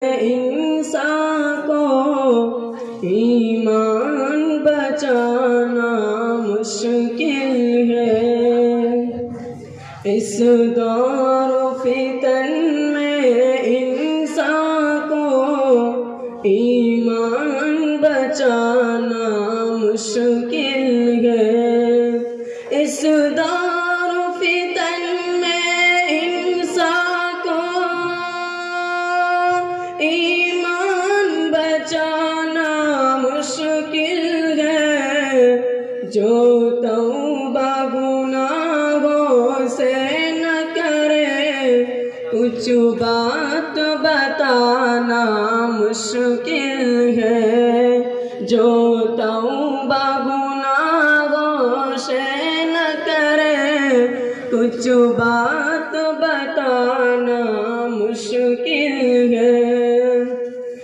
इंसान को ईमान बचाना मुश्किल है। इस दौर फितन में इंसान को ईमान बचाना मुश्किल है। इस दौर फितन में इंसान को ईमान बचाना मुश्किल है। जो तौबा गुनाहों से न करे, कुछ बात बताना मुश्किल है। जो तौबा गुनाहों से न करे, कुछ बात